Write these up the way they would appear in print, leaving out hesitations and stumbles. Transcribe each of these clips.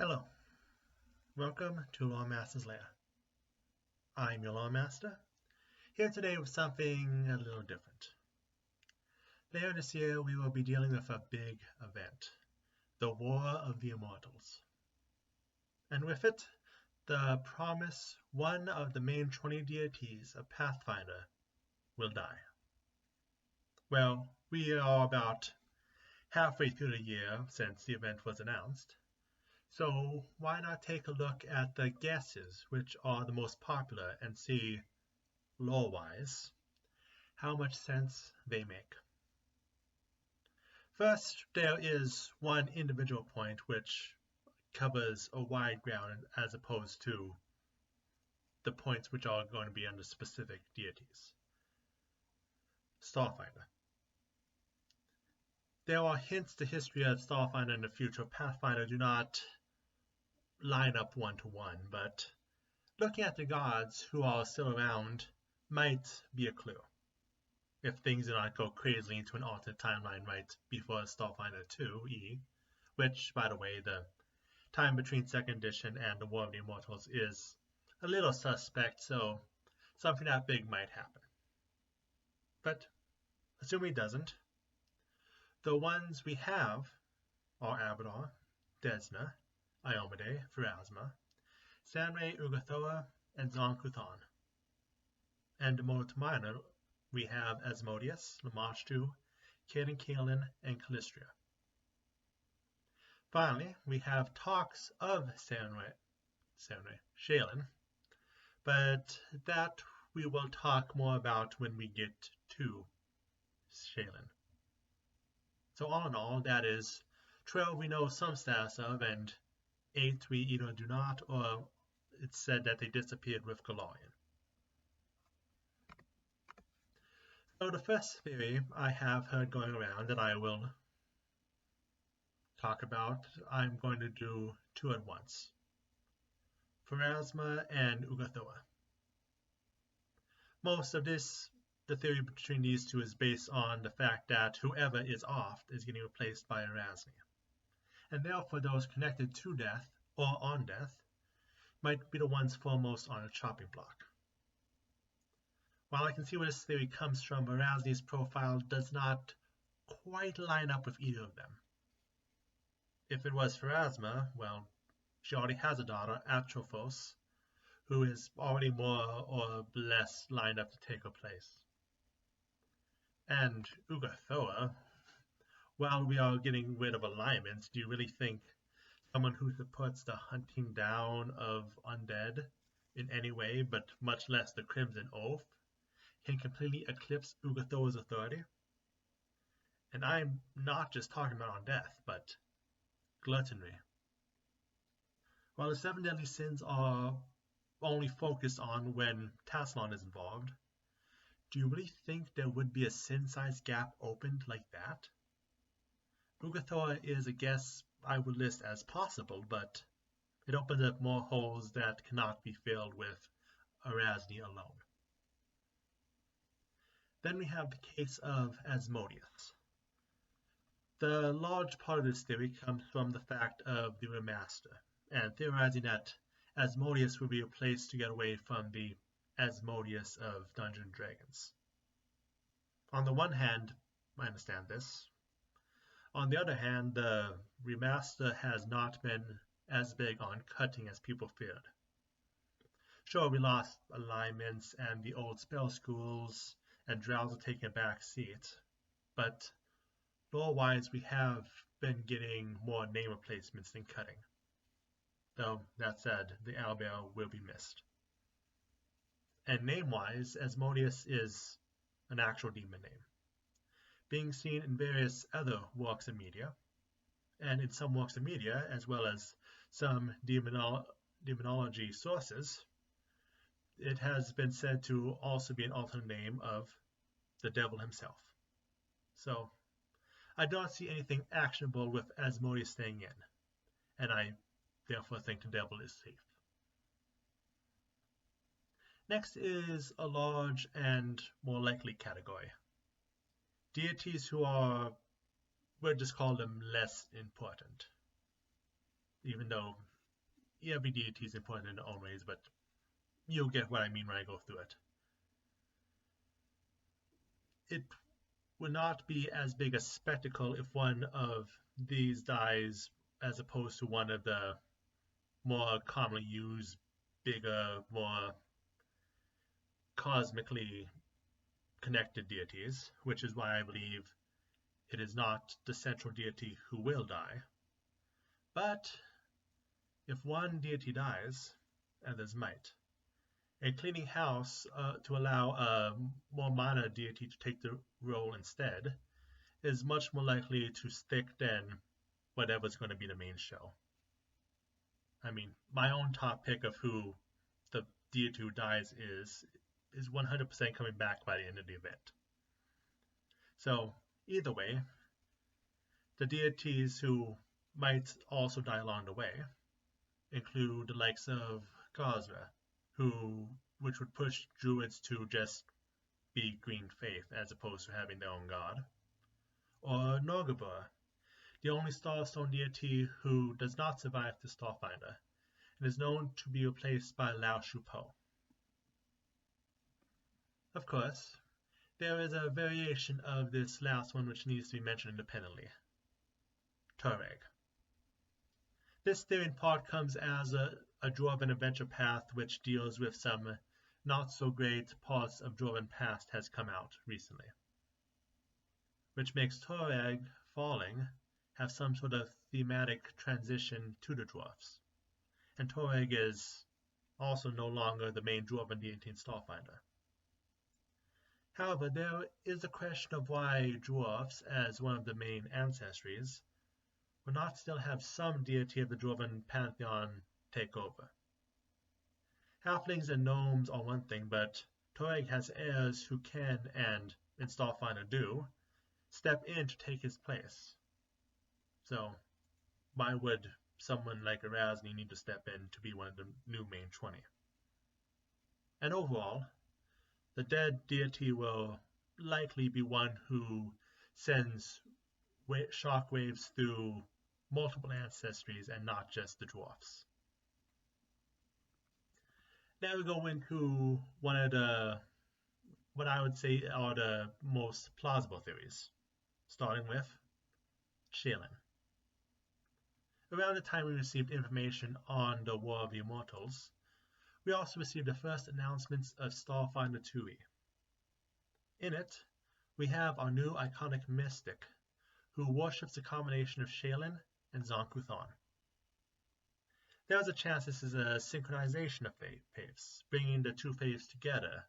Hello, welcome to Loremaster's Lair. I'm your Loremaster, here today with something a little different. Later this year we will be dealing with a big event, the War of the Immortals. And with it, the promise one of the main 20 deities of Pathfinder will die. Well, we are about halfway through the year since the event was announced. So why not take a look at the guesses which are the most popular and see, lore-wise, how much sense they make. First, there is one individual point which covers a wide ground as opposed to the points which are going to be under specific deities. Starfinder. There are hints to history of Starfinder in the future. Pathfinder do not line up one-to-one, but looking at the gods who are still around might be a clue. If things do not go crazily into an alternate timeline right before Starfinder 2E, which, by the way, the time between 2nd edition and the War of the Immortals is a little suspect, so something that big might happen. But assuming it doesn't, the ones we have are Abadar, Desna, Iomade, Pharasma, Sanre, Ugathoa, and Zon-Kuthon. And the most minor, we have Asmodeus, Lamashtu, Caden Kaelin, and Callistria. Finally, we have talks of Shaelin, but that we will talk more about when we get to Shaelin. So all in all, that is 12 we know some stats of, and 8 we either do not, or it's said that they disappeared with Galarian. So the first theory I have heard going around that I will talk about, I'm going to do two at once. Pharasma and Ugathoa. Most of this, the theory between these two is based on the fact that whoever is off is getting replaced by Erasmi. And therefore those connected to death or on death might be the ones foremost on a chopping block. While I can see where this theory comes from, Erasmi's profile does not quite line up with either of them. If it was Pharasma, well, she already has a daughter, Atrophos, who is already more or less lined up to take her place. And Ugathoa, while we are getting rid of alignments, do you really think someone who supports the hunting down of undead in any way, but much less the Crimson Oath, can completely eclipse Ugathoa's authority? And I'm not just talking about on death, but gluttonry. While the 7 deadly sins are only focused on when Tassilon is involved, do you really think there would be a sin-sized gap opened like that? Ugathoa is a guess I would list as possible, but it opens up more holes that cannot be filled with Erasmi alone. Then we have the case of Asmodeus. The large part of this theory comes from the fact of the Loremaster, and theorizing that Asmodeus will be replaced to get away from the Asmodeus of Dungeons & Dragons. On the one hand, I understand this. On the other hand, the remaster has not been as big on cutting as people feared. Sure, we lost alignments and the old spell schools, and Drowns are taking a back seat, but lore-wise we have been getting more name replacements than cutting. Though, that said, the owlbear will be missed. And name-wise, Asmodeus is an actual demon name, being seen in various other works of media, and in some works of media, as well as some demonology sources, it has been said to also be an alternate name of the devil himself. So, I don't see anything actionable with Asmodeus staying in, and I therefore think the devil is safe. Next is a large and more likely category. Deities who are, we'll just call them less important. Even though every deity is important in their own ways, but you'll get what I mean when I go through it. It would not be as big a spectacle if one of these dies as opposed to one of the more commonly used, bigger, more cosmically connected deities, which is why I believe it is not the central deity who will die. But if one deity dies, others might. And cleaning house to allow a more minor deity to take the role instead is much more likely to stick than whatever's going to be the main show. I mean, my own top pick of who the deity who dies is 100% coming back by the end of the event. So, either way, the deities who might also die along the way include the likes of Khazra, which would push druids to just be green faith as opposed to having their own god, or Norgabur, the only Starstone deity who does not survive the Starfinder, and is known to be replaced by Lao Shupo. Of course, there is a variation of this last one which needs to be mentioned independently, Tureg. This theory in part comes as a Dwarven adventure path which deals with some not so great parts of Dwarven past has come out recently, which makes Tureg falling have some sort of thematic transition to the dwarfs. And Tureg is also no longer the main Dwarven deity in Starfinder. However, there is a question of why dwarfs, as one of the main ancestries, will not still have some deity of the Dwarven pantheon take over. Halflings and gnomes are one thing, but Tureg has heirs who can, and in Starfinder do, step in to take his place. So, why would someone like Erasni need to step in to be one of the new main 20? And overall, the dead deity will likely be one who sends shockwaves through multiple ancestries and not just the dwarfs. Now we go into one of what I would say are the most plausible theories, starting with Shaylin. Around the time we received information on the War of the Immortals, we also received the first announcements of Starfinder 2e. In it, we have our new iconic mystic, who worships a combination of Shaylin and Zon-Kuthon. There is a chance this is a synchronization of faiths, bringing the two faiths together,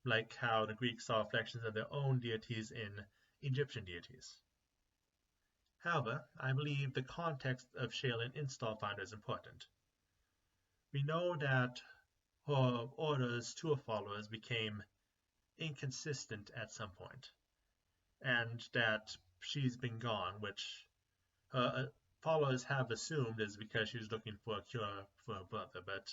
like how the Greeks saw reflections of their own deities in Egyptian deities. However, I believe the context of Shaylin in Starfinder is important. We know that her orders to her followers became inconsistent at some point, and that she's been gone, which her followers have assumed is because she's looking for a cure for her brother, but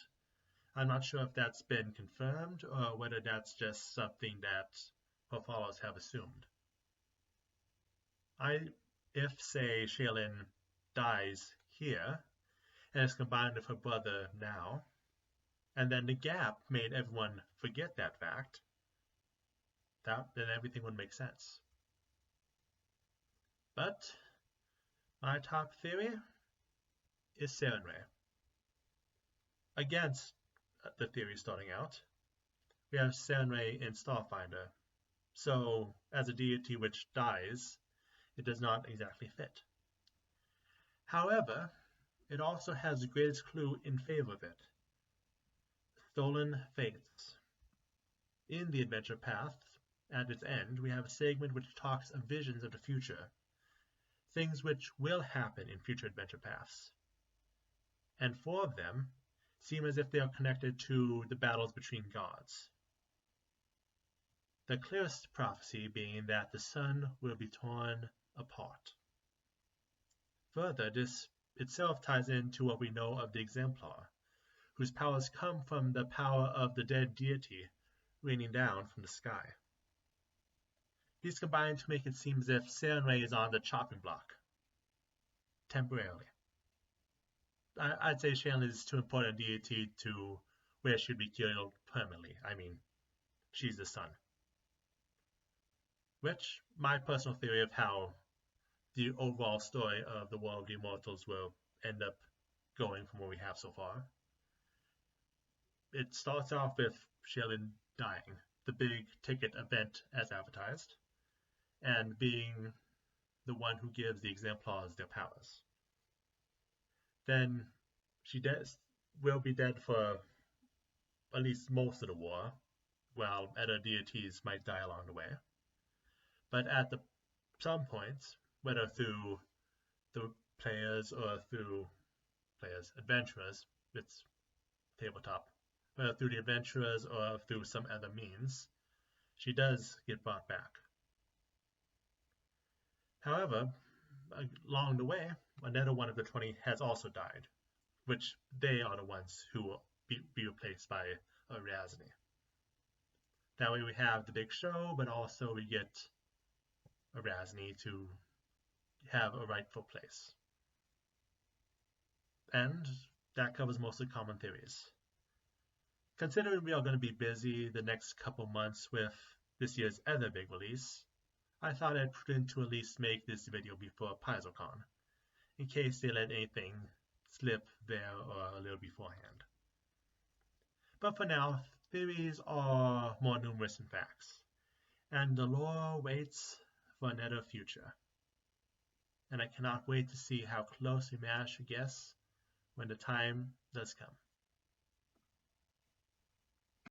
I'm not sure if that's been confirmed or whether that's just something that her followers have assumed. If, say, Shaylin dies here and is combined with her brother now, and then the gap made everyone forget that fact, then everything would make sense. But my top theory is Sarenrae. Against the theory starting out, we have Sarenrae in Starfinder, so as a deity which dies, it does not exactly fit. However, it also has the greatest clue in favor of it: Stolen Faiths. In the adventure path, at its end, we have a segment which talks of visions of the future, things which will happen in future adventure paths. And 4 of them seem as if they are connected to the battles between gods. The clearest prophecy being that the sun will be torn apart. Further, this itself ties into what we know of the Exemplar, whose powers come from the power of the dead deity raining down from the sky. These combine to make it seem as if Sarenrae is on the chopping block, temporarily. I'd say Shannon is too important a deity to where she'd be killed permanently. I mean, she's the sun. Which, my personal theory of how the overall story of the World of the Immortals will end up going from what we have so far. It starts off with Sheldon dying, the big ticket event as advertised, and being the one who gives the exemplars their powers. Then she will be dead for at least most of the war, while other deities might die along the way. But at some points, whether through the players or through players' adventurers, it's tabletop, whether through the adventurers or through some other means, she does get brought back. However, along the way, another one of the 20 has also died, which they are the ones who will be replaced by Razny. That way we have the big show, but also we get Razny to have a rightful place. And that covers most of the common theories. Considering we are going to be busy the next couple months with this year's other big release, I thought I'd prudent to at least make this video before PaizoCon, in case they let anything slip there or a little beforehand. But for now, theories are more numerous than facts, and the lore waits for another future. And I cannot wait to see how close we manage to guess when the time does come.